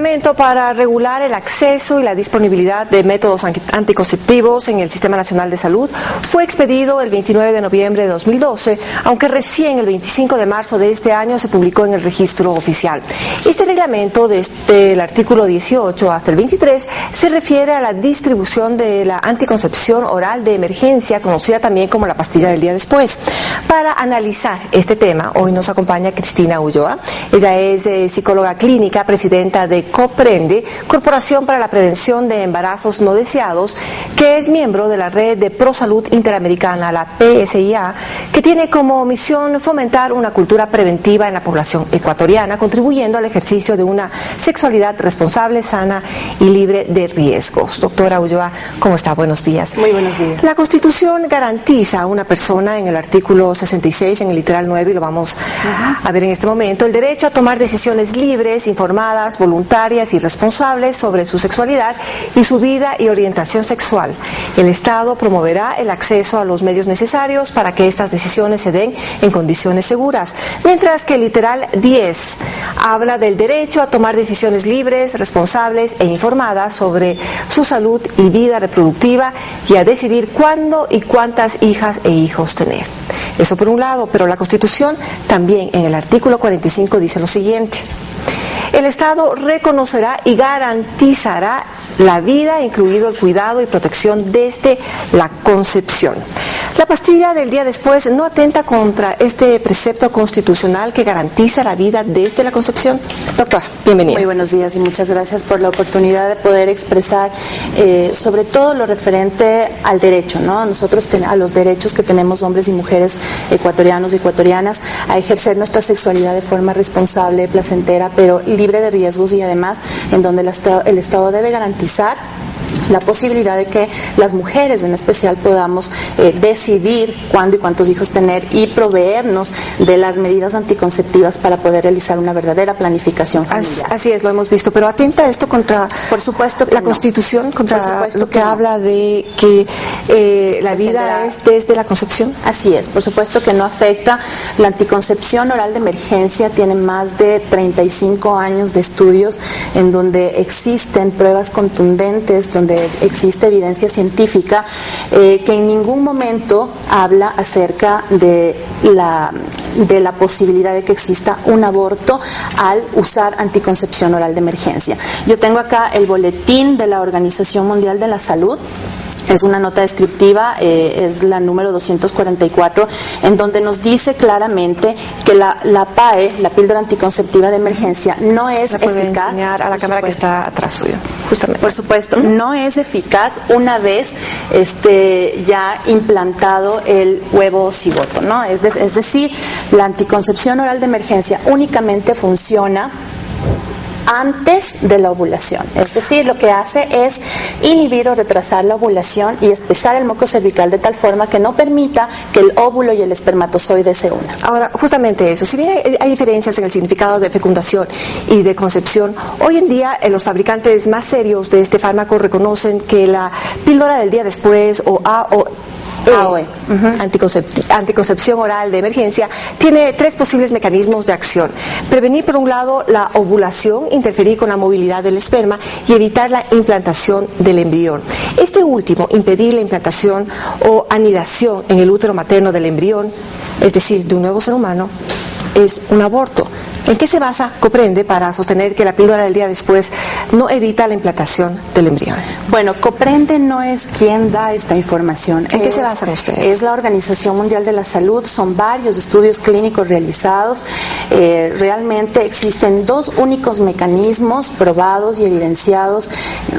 reglamento para regular el acceso y la disponibilidad de métodos anticonceptivos en el Sistema Nacional de Salud fue expedido el 29 de noviembre de 2012, aunque recién el 25 de marzo de este año se publicó en el registro oficial. Este reglamento, desde el artículo 18 hasta el 23, se refiere a la distribución de la anticoncepción oral de emergencia, conocida también como la pastilla del día después. Para analizar este tema, hoy nos acompaña Cristina Ulloa. Ella es psicóloga clínica, presidenta de Comprende, Corporación para la Prevención de Embarazos No Deseados, que es miembro de la Red de Prosalud Interamericana, la PSIA, que tiene como misión fomentar una cultura preventiva en la población ecuatoriana, contribuyendo al ejercicio de una sexualidad responsable, sana y libre de riesgos. Doctora Ulloa, ¿cómo está? Buenos días. Muy buenos días. La Constitución garantiza a una persona en el artículo 66, en el literal 9, y lo vamos a ver en este momento, el derecho a tomar decisiones libres, informadas, voluntarias y responsables sobre su sexualidad y su vida y orientación sexual. El Estado promoverá el acceso a los medios necesarios para que estas decisiones se den en condiciones seguras, mientras que el literal 10 habla del derecho a tomar decisiones libres, responsables e informadas sobre su salud y vida reproductiva y a decidir cuándo y cuántas hijas e hijos tener. Eso por un lado, pero la Constitución también en el artículo 45 dice lo siguiente: el Estado reconocerá y garantizará la vida, incluido el cuidado y protección desde la concepción. La pastilla del día después no atenta contra este precepto constitucional que garantiza la vida desde la concepción. Doctora, bienvenida. Muy buenos días y muchas gracias por la oportunidad de poder expresar sobre todo lo referente al derecho, ¿no? Nosotros a los derechos que tenemos hombres y mujeres ecuatorianos y ecuatorianas a ejercer nuestra sexualidad de forma responsable, placentera, pero libre de riesgos, y además en donde el Estado debe garantizar la posibilidad de que las mujeres en especial podamos decidir cuándo y cuántos hijos tener y proveernos de las medidas anticonceptivas para poder realizar una verdadera planificación familiar. Así es, lo hemos visto, pero ¿atenta esto contra por supuesto que la Constitución, contra lo que habla de que la vida es desde la concepción? Así es, por supuesto que no afecta. La anticoncepción oral de emergencia tiene más de 35 años de estudios en donde existen pruebas contundentes, donde existe evidencia científica que en ningún momento habla acerca de la posibilidad de que exista un aborto al usar anticoncepción oral de emergencia. Yo tengo acá el boletín de la Organización Mundial de la Salud. Es una nota descriptiva, es la número 244, en donde nos dice claramente que la PAE, la píldora anticonceptiva de emergencia, no es eficaz. Puede enseñar a la cámara que está atrás suyo, justamente. Por supuesto, no es eficaz una vez ya implantado el huevo cigoto, ¿no? Es decir, la anticoncepción oral de emergencia únicamente funciona antes de la ovulación, es decir, lo que hace es inhibir o retrasar la ovulación y espesar el moco cervical de tal forma que no permita que el óvulo y el espermatozoide se unan. Ahora, justamente eso, si bien hay diferencias en el significado de fecundación y de concepción, hoy en día los fabricantes más serios de este fármaco reconocen que la píldora del día después o AOE, anticoncepción oral de emergencia, tiene 3 posibles mecanismos de acción: prevenir por un lado la ovulación, interferir con la movilidad del esperma y evitar la implantación del embrión. Este último, impedir la implantación o anidación en el útero materno del embrión, es decir, de un nuevo ser humano, es un aborto. ¿En qué se basa Comprende para sostener que la píldora del día después no evita la implantación del embrión? Bueno, Comprende no es quien da esta información. ¿En qué se basan ustedes? Es la Organización Mundial de la Salud, son varios estudios clínicos realizados. Realmente existen 2 únicos mecanismos probados y evidenciados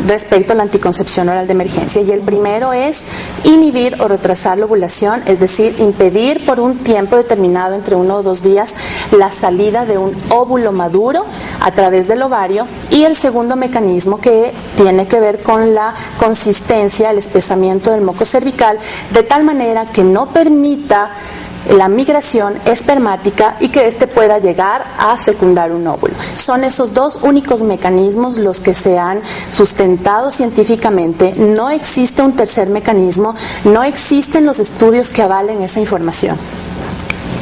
respecto a la anticoncepción oral de emergencia, y el primero es inhibir o retrasar la ovulación, es decir, impedir por un tiempo determinado, entre 1 o 2 días, la salida de un óvulo maduro a través del ovario, y el segundo mecanismo que tiene que ver con la consistencia, el espesamiento del moco cervical, de tal manera que no permita la migración espermática y que éste pueda llegar a fecundar un óvulo. Son esos 2 únicos mecanismos los que se han sustentado científicamente. No existe un tercer mecanismo, no existen los estudios que avalen esa información.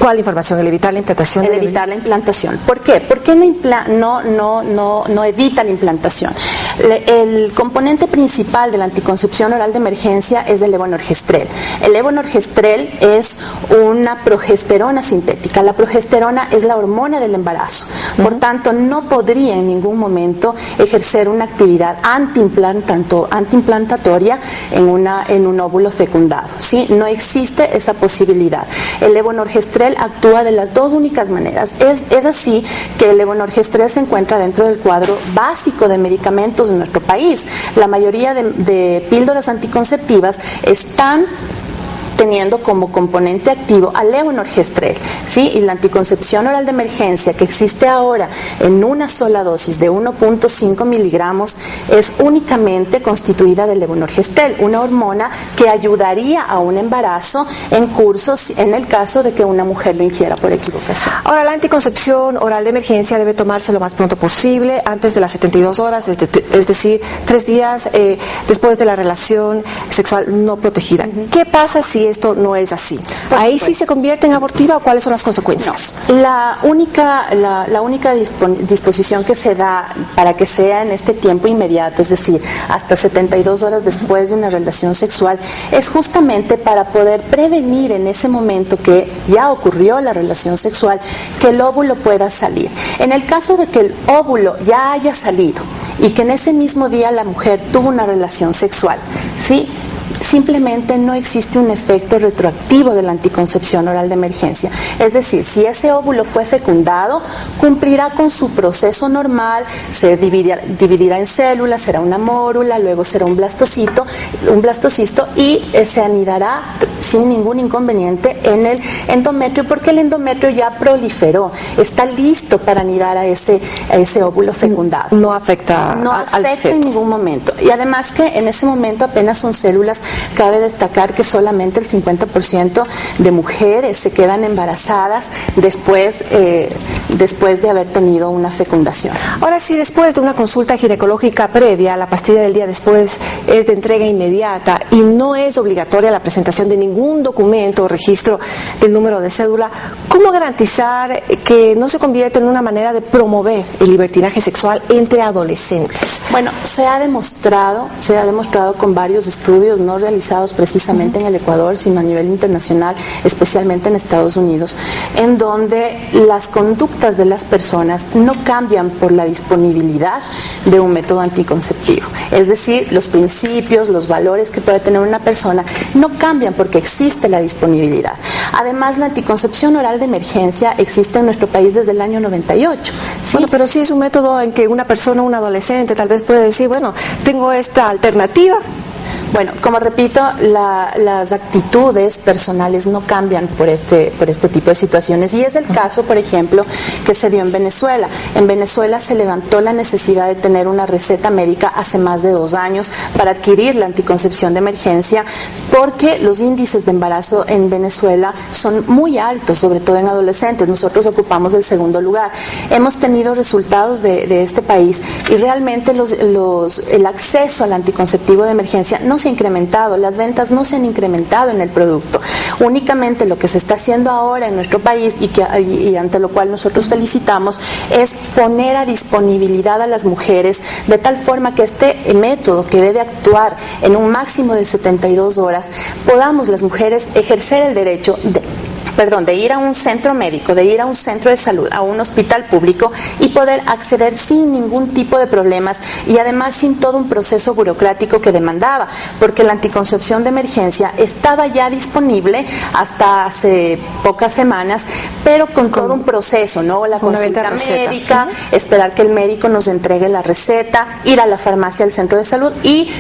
¿Cuál información? ¿El evitar la implantación? El evitar la implantación. ¿Por qué? ¿Por qué no evita la implantación? El componente principal de la anticoncepción oral de emergencia es el levonorgestrel. El levonorgestrel es una progesterona sintética. La progesterona es la hormona del embarazo. Por tanto, no podría en ningún momento ejercer una actividad antiimplantatoria en un óvulo fecundado, ¿sí? No existe esa posibilidad. El levonorgestrel actúa de las dos únicas maneras. Es así que el levonorgestrel se encuentra dentro del cuadro básico de medicamentos en nuestro país. La mayoría de píldoras anticonceptivas están teniendo como componente activo al levonorgestrel, ¿sí? Y la anticoncepción oral de emergencia que existe ahora en una sola dosis de 1.5 miligramos es únicamente constituida de levonorgestrel, una hormona que ayudaría a un embarazo en curso en el caso de que una mujer lo ingiera por equivocación. Ahora, la anticoncepción oral de emergencia debe tomarse lo más pronto posible, antes de las 72 horas, es decir, 3 días después de la relación sexual no protegida. ¿Qué pasa si esto no es así? ¿Ahí sí se convierte en abortiva o cuáles son las consecuencias? No. La única disposición que se da para que sea en este tiempo inmediato, es decir, hasta 72 horas después de una relación sexual, es justamente para poder prevenir en ese momento que ya ocurrió la relación sexual, que el óvulo pueda salir. En el caso de que el óvulo ya haya salido y que en ese mismo día la mujer tuvo una relación sexual, ¿sí? Simplemente no existe un efecto retroactivo de la anticoncepción oral de emergencia. Es decir, si ese óvulo fue fecundado, cumplirá con su proceso normal, se dividirá en células, será una mórula, luego será un blastocisto y se anidará sin ningún inconveniente en el endometrio, porque el endometrio ya proliferó, está listo para anidar a ese óvulo fecundado. No afecta al feto en ningún momento. Y además que en ese momento apenas son células. Cabe destacar que solamente el 50% de mujeres se quedan embarazadas después de haber tenido una fecundación. Ahora, si después de una consulta ginecológica previa, la pastilla del día después es de entrega inmediata y no es obligatoria la presentación de ningún documento o registro del número de cédula, ¿cómo garantizar que no se convierta en una manera de promover el libertinaje sexual entre adolescentes? Bueno, se ha demostrado con varios estudios, no realizados precisamente en el Ecuador, sino a nivel internacional, especialmente en Estados Unidos, en donde las conductas de las personas no cambian por la disponibilidad de un método anticonceptivo. Es decir, los principios, los valores que puede tener una persona no cambian porque existe la disponibilidad. Además, la anticoncepción oral de emergencia existe en nuestro país desde el año 98. ¿Sí? Bueno, pero sí es un método en que una persona, un adolescente, tal vez puede decir, bueno, tengo esta alternativa. Bueno, como repito, las actitudes personales no cambian por este tipo de situaciones, y es el caso, por ejemplo, que se dio en Venezuela. En Venezuela se levantó la necesidad de tener una receta médica hace más de 2 años para adquirir la anticoncepción de emergencia, porque los índices de embarazo en Venezuela son muy altos, sobre todo en adolescentes. Nosotros ocupamos el 2º lugar. Hemos tenido resultados de este país y realmente el acceso al anticonceptivo de emergencia no se ha incrementado, las ventas no se han incrementado en el producto. Únicamente lo que se está haciendo ahora en nuestro país y ante lo cual nosotros felicitamos es poner a disponibilidad a las mujeres de tal forma que este método, que debe actuar en un máximo de 72 horas, podamos las mujeres ejercer el derecho de ir a un centro médico, de ir a un centro de salud, a un hospital público y poder acceder sin ningún tipo de problemas y además sin todo un proceso burocrático que demandaba, porque la anticoncepción de emergencia estaba ya disponible hasta hace pocas semanas, pero con todo un proceso, ¿no? La consulta médica, esperar que el médico nos entregue la receta, ir a la farmacia del centro de salud y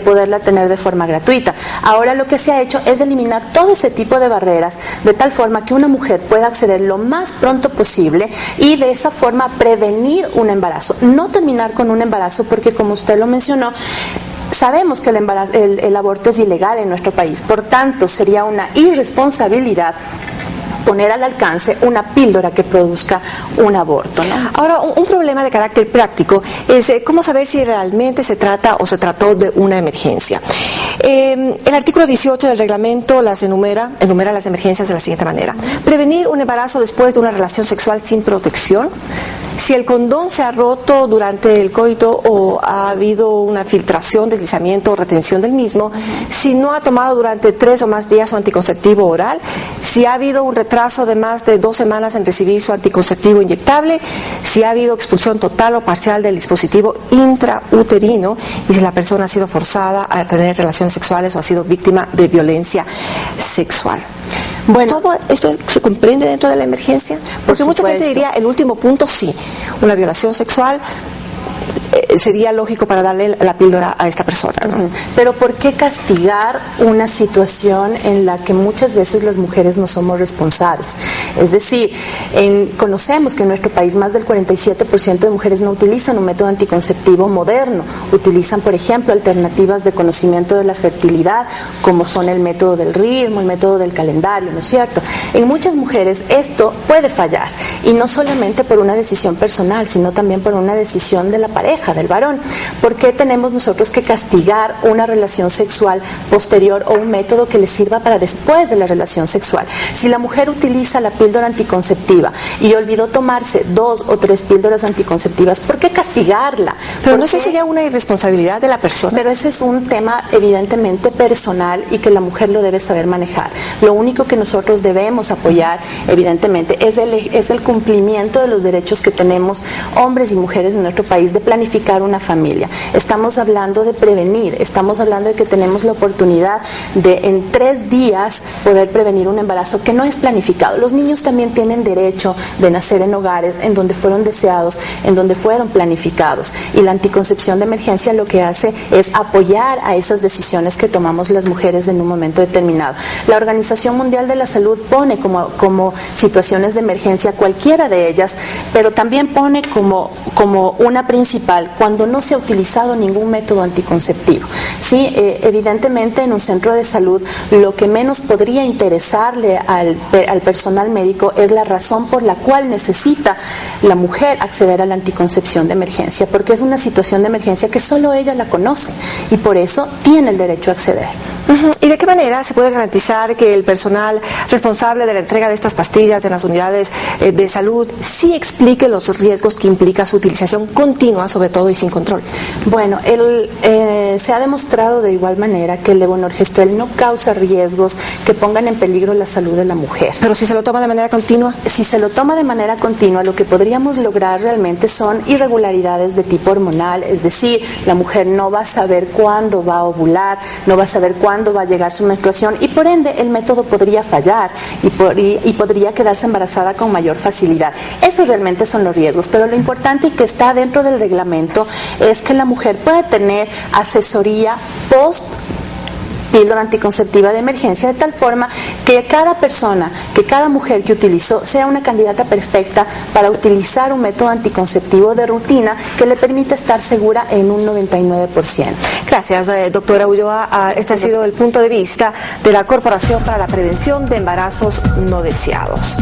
poderla tener de forma gratuita. Ahora lo que se ha hecho es eliminar todo ese tipo de barreras de tal forma que una mujer pueda acceder lo más pronto posible y de esa forma prevenir un embarazo, no terminar con un embarazo, porque como usted lo mencionó, sabemos que el aborto es ilegal en nuestro país, por tanto sería una irresponsabilidad poner al alcance una píldora que produzca un aborto, ¿no? Ahora, un problema de carácter práctico es cómo saber si realmente se trata o se trató de una emergencia. El artículo 18 del reglamento enumera las emergencias de la siguiente manera. Prevenir un embarazo después de una relación sexual sin protección. Si el condón se ha roto durante el coito o ha habido una filtración, deslizamiento o retención del mismo, si no ha tomado durante 3 o más días su anticonceptivo oral, si ha habido un retraso de más de 2 semanas en recibir su anticonceptivo inyectable, si ha habido expulsión total o parcial del dispositivo intrauterino y si la persona ha sido forzada a tener relaciones sexuales o ha sido víctima de violencia sexual. Bueno, ¿todo esto se comprende dentro de la emergencia? Porque mucha gente diría, el último punto sí, una violación sexual sería lógico para darle la píldora a esta persona, ¿no? Pero ¿por qué castigar una situación en la que muchas veces las mujeres no somos responsables? Es decir, conocemos que en nuestro país más del 47% de mujeres no utilizan un método anticonceptivo moderno, utilizan, por ejemplo, alternativas de conocimiento de la fertilidad, como son el método del ritmo, el método del calendario, ¿no es cierto? En muchas mujeres esto puede fallar, y no solamente por una decisión personal, sino también por una decisión de la pareja, del varón. ¿Por qué tenemos nosotros que castigar una relación sexual posterior o un método que le sirva para después de la relación sexual? Si la mujer utiliza la píldora anticonceptiva y olvidó tomarse 2 o 3 píldoras anticonceptivas, ¿por qué castigarla? Pero no sé si sería una irresponsabilidad de la persona. Pero ese es un tema evidentemente personal y que la mujer lo debe saber manejar. Lo único que nosotros debemos apoyar, evidentemente, es el cumplimiento de los derechos que tenemos hombres y mujeres en nuestro país de planificar una familia. Estamos hablando de prevenir, estamos hablando de que tenemos la oportunidad de en 3 días poder prevenir un embarazo que no es planificado. Los niños también tienen derecho de nacer en hogares en donde fueron deseados, en donde fueron planificados, y la anticoncepción de emergencia lo que hace es apoyar a esas decisiones que tomamos las mujeres en un momento determinado. La Organización Mundial de la Salud pone como situaciones de emergencia cualquiera de ellas, pero también pone como una principal cuando no se ha utilizado ningún método anticonceptivo. Sí, evidentemente en un centro de salud lo que menos podría interesarle al personal médico es la razón por la cual necesita la mujer acceder a la anticoncepción de emergencia, porque es una situación de emergencia que solo ella la conoce y por eso tiene el derecho a acceder. ¿Y de qué manera se puede garantizar que el personal responsable de la entrega de estas pastillas en las unidades de salud sí explique los riesgos que implica su utilización continua, sobre todo y sin control? Bueno, se ha demostrado de igual manera que el levonorgestrel no causa riesgos que pongan en peligro la salud de la mujer. ¿Pero si se lo toma de manera continua? Si se lo toma de manera continua, lo que podríamos lograr realmente son irregularidades de tipo hormonal, es decir, la mujer no va a saber cuándo va a ovular, no va a saber cuándo va a llegar su menstruación y por ende el método podría fallar y podría quedarse embarazada con mayor facilidad. Esos realmente son los riesgos, pero lo importante y que está dentro del reglamento es que la mujer pueda tener asesoría post píldora anticonceptiva de emergencia, de tal forma que cada mujer que utilizó sea una candidata perfecta para utilizar un método anticonceptivo de rutina que le permita estar segura en un 99%. Gracias, doctora Ulloa. Este ha sido el punto de vista de la Corporación para la Prevención de Embarazos No Deseados.